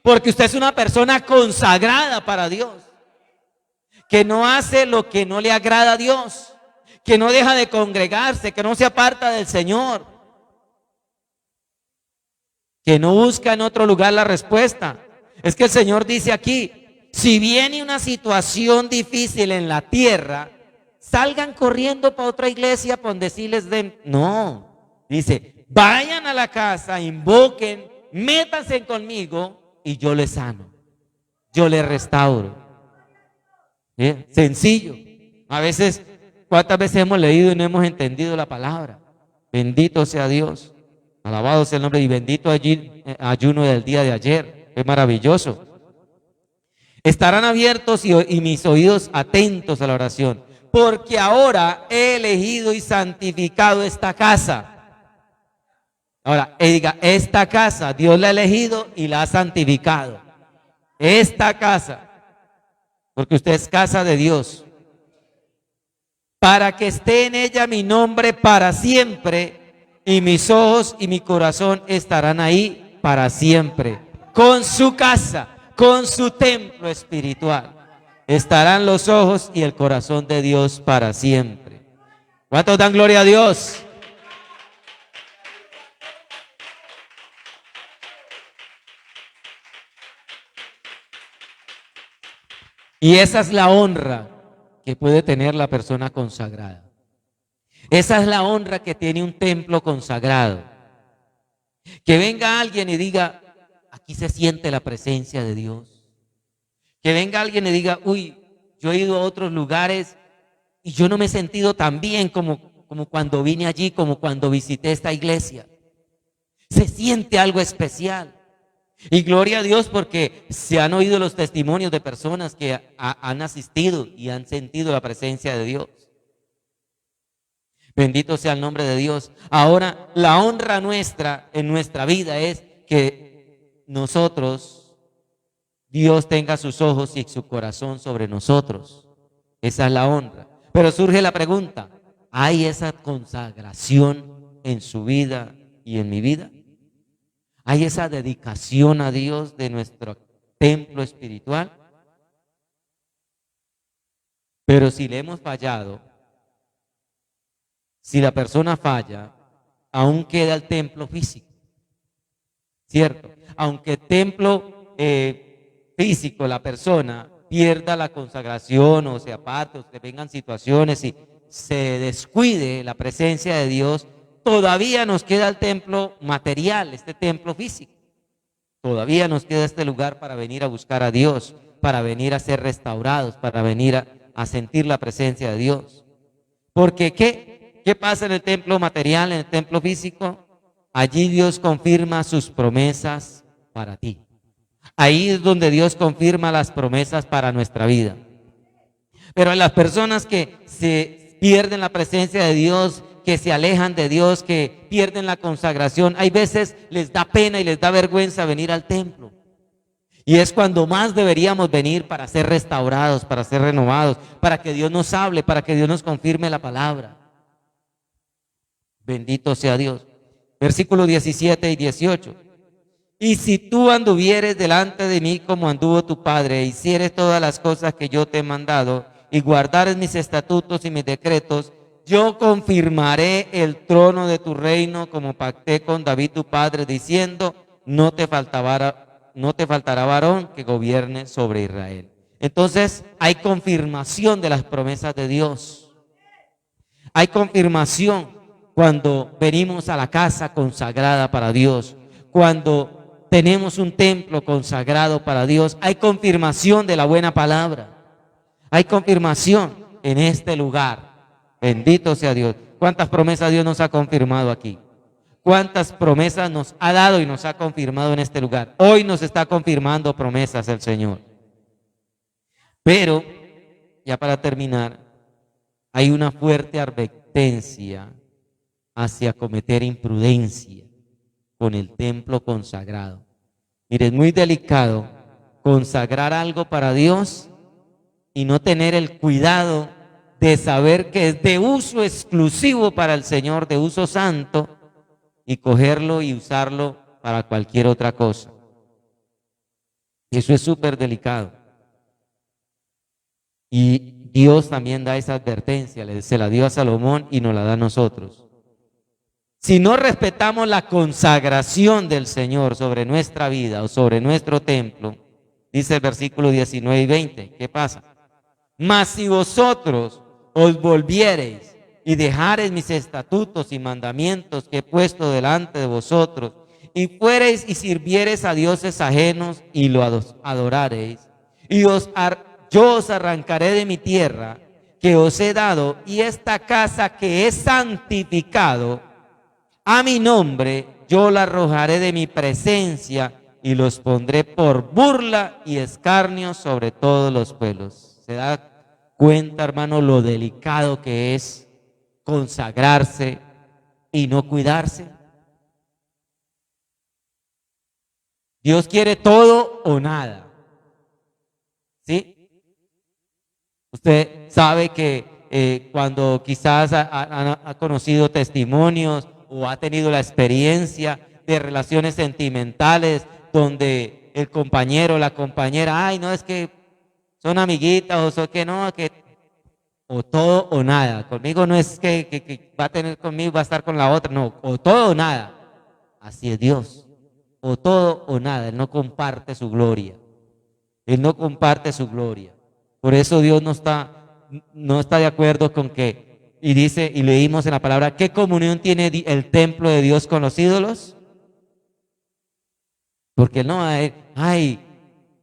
Porque usted es una persona consagrada para Dios, que no hace lo que no le agrada a Dios, que no deja de congregarse, que no se aparta del Señor, que no busca en otro lugar la respuesta. Es que el Señor dice aquí, si viene una situación difícil en la tierra, salgan corriendo para otra iglesia para decirles de... No, dice, vayan a la casa, invoquen, métanse conmigo y yo les sano, yo les restauro. ¿Sí? Sencillo. A veces, ¿cuántas veces hemos leído y no hemos entendido la palabra? Bendito sea Dios. Alabado sea el nombre y bendito allí ayuno del día de ayer. Es maravilloso. Estarán abiertos y mis oídos atentos a la oración, porque ahora he elegido y santificado esta casa. Ahora, diga, esta casa, Dios la ha elegido y la ha santificado. Esta casa, porque usted es casa de Dios, para que esté en ella mi nombre para siempre, y mis ojos y mi corazón estarán ahí para siempre. Con su casa, con su templo espiritual, estarán los ojos y el corazón de Dios para siempre. ¿Cuántos dan gloria a Dios? Y esa es la honra que puede tener la persona consagrada. Esa es la honra que tiene un templo consagrado. Que venga alguien y diga, aquí se siente la presencia de Dios. Que venga alguien y diga, uy, yo he ido a otros lugares y yo no me he sentido tan bien como cuando vine allí, como cuando visité esta iglesia. Se siente algo especial. Y gloria a Dios porque se han oído los testimonios de personas que han asistido y han sentido la presencia de Dios. Bendito sea el nombre de Dios. Ahora, la honra nuestra en nuestra vida es que nosotros, Dios tenga sus ojos y su corazón sobre nosotros. Esa es la honra. Pero surge la pregunta, ¿hay esa consagración en su vida y en mi vida? ¿Hay esa dedicación a Dios de nuestro templo espiritual? Pero si le hemos fallado, si la persona falla, aún queda el templo físico, ¿cierto? Aunque el templo físico, la persona pierda la consagración o se aparte o que vengan situaciones y se descuide la presencia de Dios, todavía nos queda el templo material, este templo físico. Todavía nos queda este lugar para venir a buscar a Dios, para venir a ser restaurados, para venir a sentir la presencia de Dios. Porque ¿qué pasa en el templo material, en el templo físico? Allí Dios confirma sus promesas para ti. Ahí es donde Dios confirma las promesas para nuestra vida. Pero a las personas que se pierden la presencia de Dios, que se alejan de Dios, que pierden la consagración, hay veces les da pena y les da vergüenza venir al templo. Y es cuando más deberíamos venir para ser restaurados, para ser renovados, para que Dios nos hable, para que Dios nos confirme la palabra. Bendito sea Dios. Versículos 17 y 18. Y si tú anduvieres delante de mí como anduvo tu padre, e hicieres todas las cosas que yo te he mandado, y guardares mis estatutos y mis decretos, yo confirmaré el trono de tu reino como pacté con David tu padre, diciendo, no te faltará varón que gobierne sobre Israel. Entonces hay confirmación de las promesas de Dios. Hay confirmación cuando venimos a la casa consagrada para Dios, cuando tenemos un templo consagrado para Dios. Hay confirmación de la buena palabra. Hay confirmación en este lugar. Bendito sea Dios. ¿Cuántas promesas Dios nos ha confirmado aquí? ¿Cuántas promesas nos ha dado y nos ha confirmado en este lugar? Hoy nos está confirmando promesas el Señor. Pero, ya para terminar, hay una fuerte advertencia hacia cometer imprudencia con el templo consagrado. Mire, es muy delicado consagrar algo para Dios y no tener el cuidado de saber que es de uso exclusivo para el Señor, de uso santo, y cogerlo y usarlo para cualquier otra cosa. Eso es súper delicado. Y Dios también da esa advertencia, se la dio a Salomón y nos la da a nosotros. Si no respetamos la consagración del Señor sobre nuestra vida o sobre nuestro templo, dice el versículo 19 y 20, ¿qué pasa? Mas si vosotros os volviereis y dejareis mis estatutos y mandamientos que he puesto delante de vosotros, y fuereis y sirviereis a dioses ajenos y lo adorareis, y yo os arrancaré de mi tierra que os he dado, y esta casa que he santificado a mi nombre, yo la arrojaré de mi presencia y los pondré por burla y escarnio sobre todos los pueblos. ¿Se da cuenta, hermano, lo delicado que es consagrarse y no cuidarse? Dios quiere todo o nada. ¿Sí? Usted sabe que cuando quizás ha conocido testimonios o ha tenido la experiencia de relaciones sentimentales donde el compañero o la compañera, ay, no, es que son amiguitas o son que no, que o todo o nada. Conmigo no es que va a tener conmigo, va a estar con la otra, no, o todo o nada. Así es Dios, o todo o nada. Él no comparte su gloria. Él no comparte su gloria. Por eso Dios no está de acuerdo con que, y dice, y leímos en la palabra, ¿qué comunión tiene el templo de Dios con los ídolos? Porque no, ay,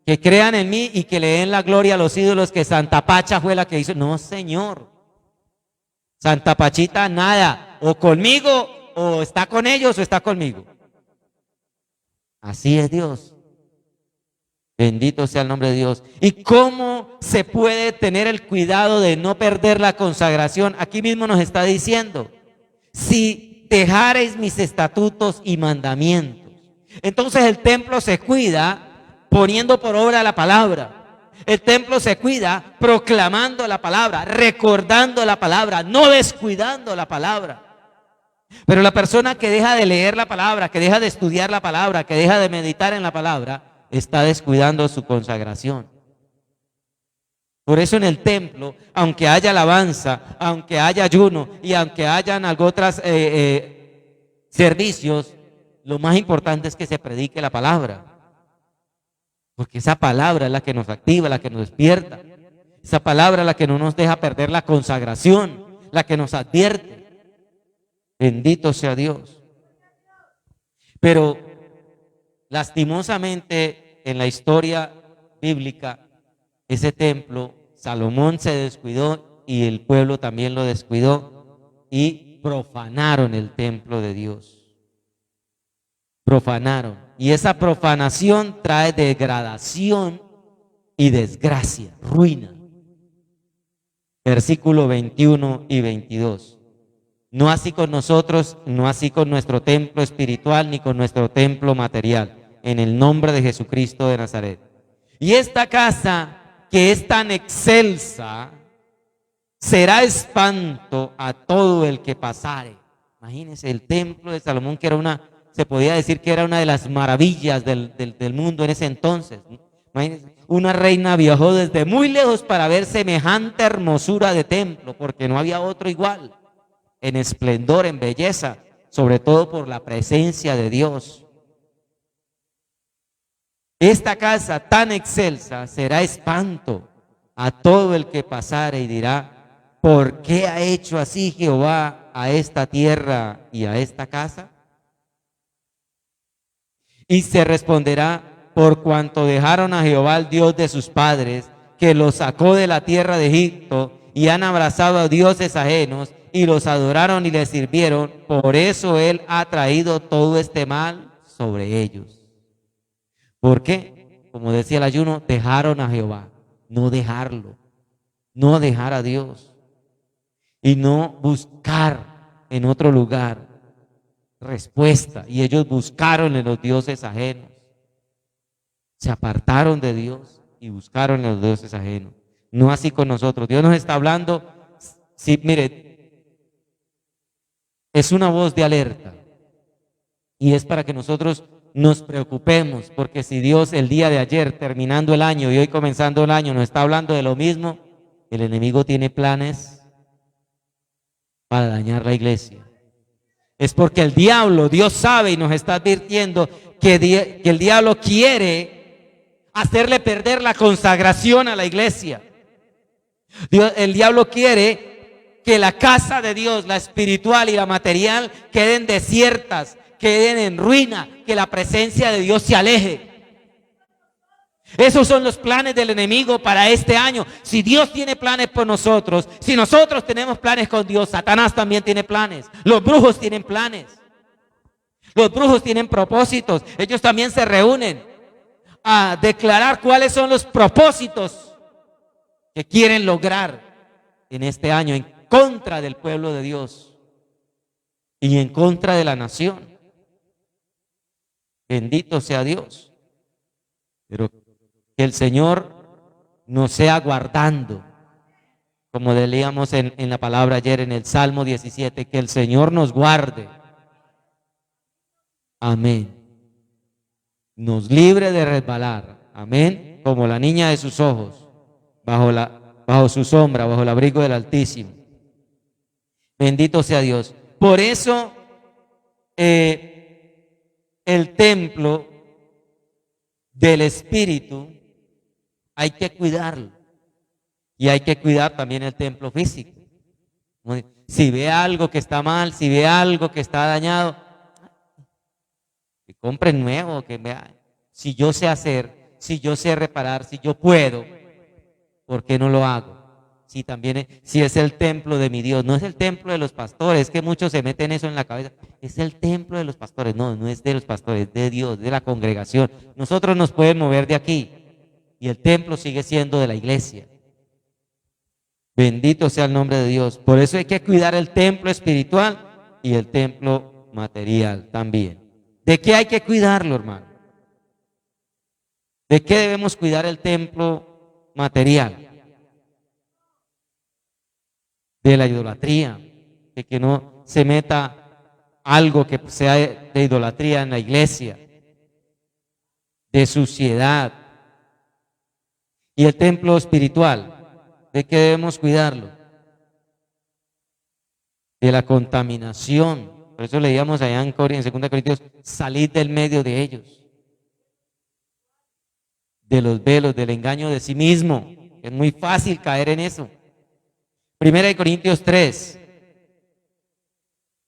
que crean en mí y que le den la gloria a los ídolos que Santa Pacha fue la que hizo. No, Señor. Santa Pachita, nada. O conmigo, o está con ellos, o está conmigo. Así es Dios. Bendito sea el nombre de Dios. ¿Y cómo se puede tener el cuidado de no perder la consagración? Aquí mismo nos está diciendo, si dejareis mis estatutos y mandamientos. Entonces el templo se cuida poniendo por obra la palabra. El templo se cuida proclamando la palabra, recordando la palabra, no descuidando la palabra. Pero la persona que deja de leer la palabra, que deja de estudiar la palabra, que deja de meditar en la palabra, está descuidando su consagración. Por eso en el templo, aunque haya alabanza, aunque haya ayuno y aunque hayan otros servicios, lo más importante es que se predique la palabra. Porque esa palabra es la que nos activa, la que nos despierta. Esa palabra es la que no nos deja perder la consagración, la que nos advierte. Bendito sea Dios. Pero lastimosamente en la historia bíblica, ese templo, Salomón se descuidó y el pueblo también lo descuidó y profanaron el templo de Dios. Profanaron. Y esa profanación trae degradación y desgracia, ruina. Versículo 21 y 22. No así con nosotros, no así con nuestro templo espiritual ni con nuestro templo material, en el nombre de Jesucristo de Nazaret. Y esta casa que es tan excelsa será espanto a todo el que pasare. Imagínense el templo de Salomón, que era se podía decir que era una de las maravillas del mundo en ese entonces. Imagínense, una reina viajó desde muy lejos para ver semejante hermosura de templo, porque no había otro igual, en esplendor, en belleza, sobre todo por la presencia de Dios. Esta casa tan excelsa será espanto a todo el que pasare y dirá, ¿por qué ha hecho así Jehová a esta tierra y a esta casa? Y se responderá, por cuanto dejaron a Jehová el Dios de sus padres, que los sacó de la tierra de Egipto, y han abrazado a dioses ajenos, y los adoraron y les sirvieron, por eso Él ha traído todo este mal sobre ellos. ¿Por qué? Como decía el ayuno, dejaron a Jehová, no dejarlo, no dejar a Dios, y no buscar en otro lugar respuesta, y ellos buscaron en los dioses ajenos, se apartaron de Dios y buscaron en los dioses ajenos. No así con nosotros. Dios nos está hablando, sí, mire, es una voz de alerta y es para que nosotros nos preocupemos, porque si Dios el día de ayer terminando el año y hoy comenzando el año nos está hablando de lo mismo, el enemigo tiene planes para dañar la iglesia. Es porque el diablo, Dios sabe y nos está advirtiendo que el diablo quiere hacerle perder la consagración a la iglesia. El diablo quiere que la casa de Dios, la espiritual y la material, queden desiertas, queden en ruina, que la presencia de Dios se aleje. Esos son los planes del enemigo para este año. Si Dios tiene planes por nosotros, si nosotros tenemos planes con Dios, Satanás también tiene planes. Los brujos tienen planes. Los brujos tienen propósitos. Ellos también se reúnen a declarar cuáles son los propósitos que quieren lograr en este año en contra del pueblo de Dios y en contra de la nación. Bendito sea Dios. Pero que el Señor nos sea guardando, como leíamos en la palabra ayer en el Salmo 17, que el Señor nos guarde. Amén. Nos libre de resbalar. Amén. Como la niña de sus ojos, bajo su sombra, bajo el abrigo del Altísimo. Bendito sea Dios. Por eso el templo del Espíritu hay que cuidarlo. Y hay que cuidar también el templo físico. Si ve algo que está mal, si ve algo que está dañado, que compre nuevo, que vea. Si yo sé hacer, si yo sé reparar, si yo puedo, ¿por qué no lo hago? Si también si es el templo de mi Dios, no es el templo de los pastores, que muchos se meten eso en la cabeza. Es el templo de los pastores, no, no es de los pastores, es de Dios, de la congregación. Nosotros nos podemos mover de aquí y el templo sigue siendo de la iglesia. Bendito sea el nombre de Dios. Por eso hay que cuidar el templo espiritual y el templo material también. ¿De qué hay que cuidarlo, hermano? ¿De qué debemos cuidar el templo material? De la idolatría, de que no se meta algo que sea de idolatría en la iglesia, de suciedad. Y el templo espiritual, ¿de qué debemos cuidarlo? De la contaminación. Por eso leíamos allá en 2 Corintios, salid del medio de ellos. De los velos, del engaño de sí mismo. Es muy fácil caer en eso. 1 Corintios 3,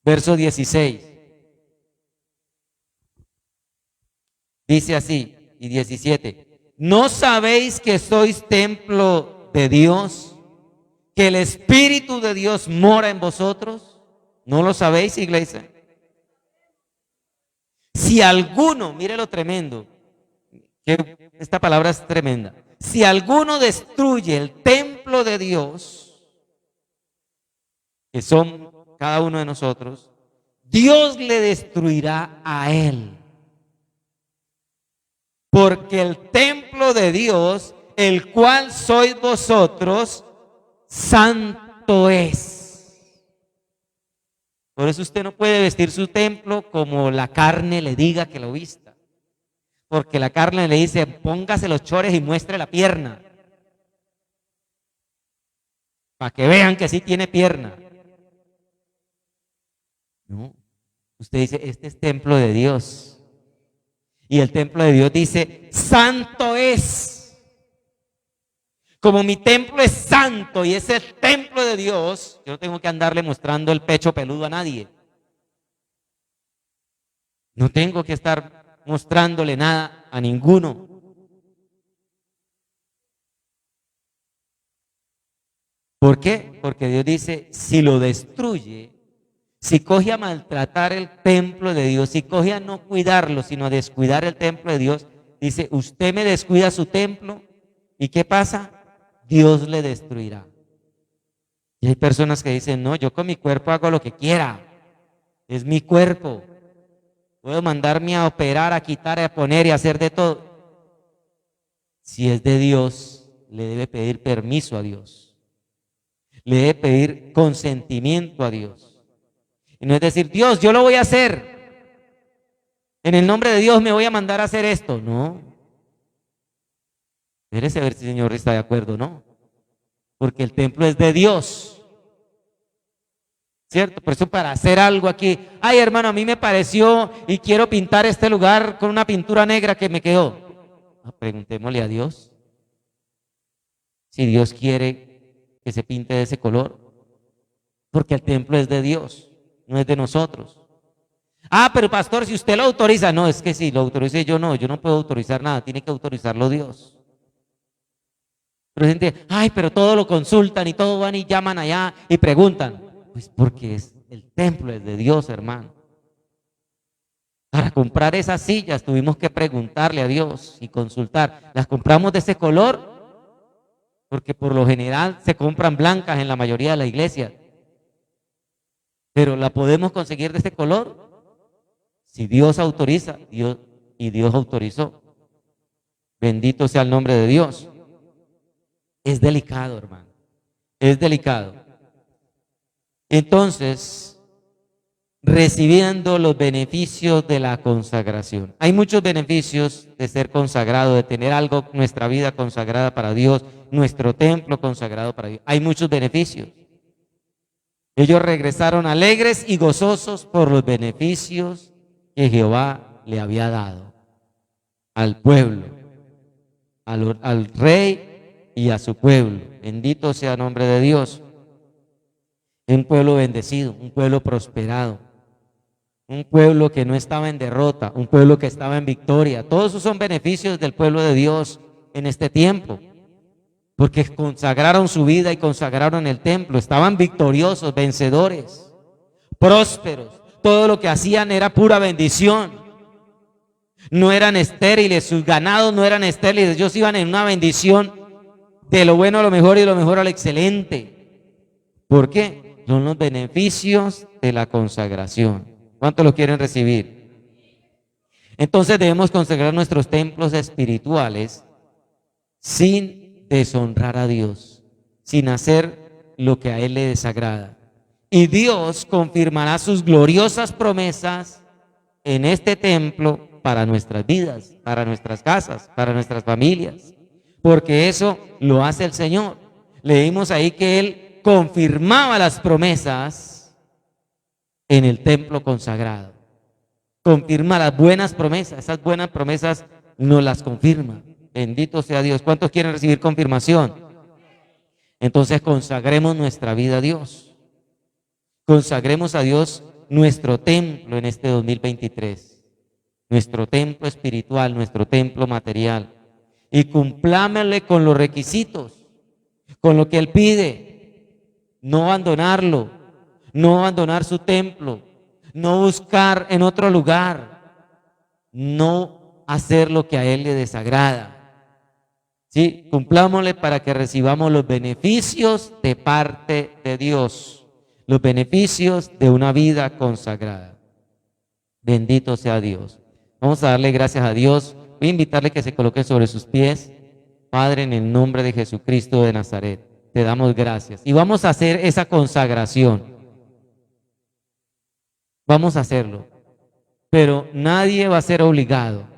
verso 16. Dice así, y 17. ¿No sabéis que sois templo de Dios? ¿Que el Espíritu de Dios mora en vosotros? ¿No lo sabéis, iglesia? Si alguno, mire lo tremendo, que esta palabra es tremenda. Si alguno destruye el templo de Dios, que son cada uno de nosotros, Dios le destruirá a él. Porque el templo de Dios, el cual sois vosotros, santo es. Por eso usted no puede vestir su templo como la carne le diga que lo vista. Porque la carne le dice, póngase los chores y muestre la pierna. Para que vean que sí tiene pierna. No, usted dice, este es templo de Dios. Y el templo de Dios dice, santo es. Como mi templo es santo y es el templo de Dios, yo no tengo que andarle mostrando el pecho peludo a nadie. No tengo que estar mostrándole nada a ninguno. ¿Por qué? Porque Dios dice, si lo destruye, si coge a maltratar el templo de Dios, si coge a no cuidarlo, sino a descuidar el templo de Dios, dice, usted me descuida su templo, ¿y qué pasa? Dios le destruirá. Y hay personas que dicen, no, yo con mi cuerpo hago lo que quiera, es mi cuerpo, puedo mandarme a operar, a quitar, a poner y a hacer de todo. Si es de Dios, le debe pedir permiso a Dios, le debe pedir consentimiento a Dios. Y no es decir, Dios, yo lo voy a hacer. En el nombre de Dios me voy a mandar a hacer esto. No. Espérese a ver si el Señor está de acuerdo, ¿no? Porque el templo es de Dios. ¿Cierto? Por eso para hacer algo aquí, ay hermano, a mí me pareció y quiero pintar este lugar con una pintura negra que me quedó. Preguntémosle a Dios. Si Dios quiere que se pinte de ese color. Porque el templo es de Dios. No es de nosotros. Pero pastor, si usted lo autoriza, no, es que si lo autorice yo no puedo autorizar nada, tiene que autorizarlo Dios. Pero gente, pero todo lo consultan y todo van y llaman allá y preguntan. Pues porque el templo es de Dios, hermano. Para comprar esas sillas tuvimos que preguntarle a Dios y consultar. ¿Las compramos de ese color? Porque por lo general se compran blancas en la mayoría de la iglesia. Pero ¿la podemos conseguir de este color? Si Dios autoriza, Dios autorizó. Bendito sea el nombre de Dios. Es delicado, hermano. Es delicado. Entonces, recibiendo los beneficios de la consagración. Hay muchos beneficios de ser consagrado, de tener algo, nuestra vida consagrada para Dios, nuestro templo consagrado para Dios. Hay muchos beneficios. Ellos regresaron alegres y gozosos por los beneficios que Jehová le había dado al pueblo, al rey y a su pueblo. Bendito sea el nombre de Dios. Un pueblo bendecido, un pueblo prosperado. un pueblo que no estaba en derrota, un pueblo que estaba en victoria. Todos esos son beneficios del pueblo de Dios en este tiempo, porque consagraron su vida y consagraron el templo, estaban victoriosos, vencedores, prósperos. Todo lo que hacían era pura bendición. No eran estériles, sus ganados no eran estériles, ellos iban en una bendición de lo bueno a lo mejor y de lo mejor al excelente. ¿Por qué? Son los beneficios de la consagración. ¿Cuántos lo quieren recibir? Entonces debemos consagrar nuestros templos espirituales sin deshonrar a Dios, sin hacer lo que a Él le desagrada. Y Dios confirmará sus gloriosas promesas en este templo para nuestras vidas, para nuestras casas, para nuestras familias, porque eso lo hace el Señor. Leímos ahí que Él confirmaba las promesas en el templo consagrado. Confirma las buenas promesas, esas buenas promesas nos las confirma. Bendito sea Dios. ¿Cuántos quieren recibir confirmación? Entonces consagremos nuestra vida a Dios. Consagremos a Dios nuestro templo en este 2023. Nuestro templo espiritual, nuestro templo material. Y cumplámosle con los requisitos, con lo que Él pide. No abandonarlo, no abandonar su templo, no buscar en otro lugar, no hacer lo que a Él le desagrada. ¿Sí? Cumplámosle para que recibamos los beneficios de parte de Dios, los beneficios de una vida consagrada. Bendito sea Dios. Vamos a darle gracias a Dios. Voy a invitarle que se coloque sobre sus pies. Padre, en el nombre de Jesucristo de Nazaret, te damos gracias. Y vamos a hacer esa consagración. Vamos a hacerlo. Pero nadie va a ser obligado.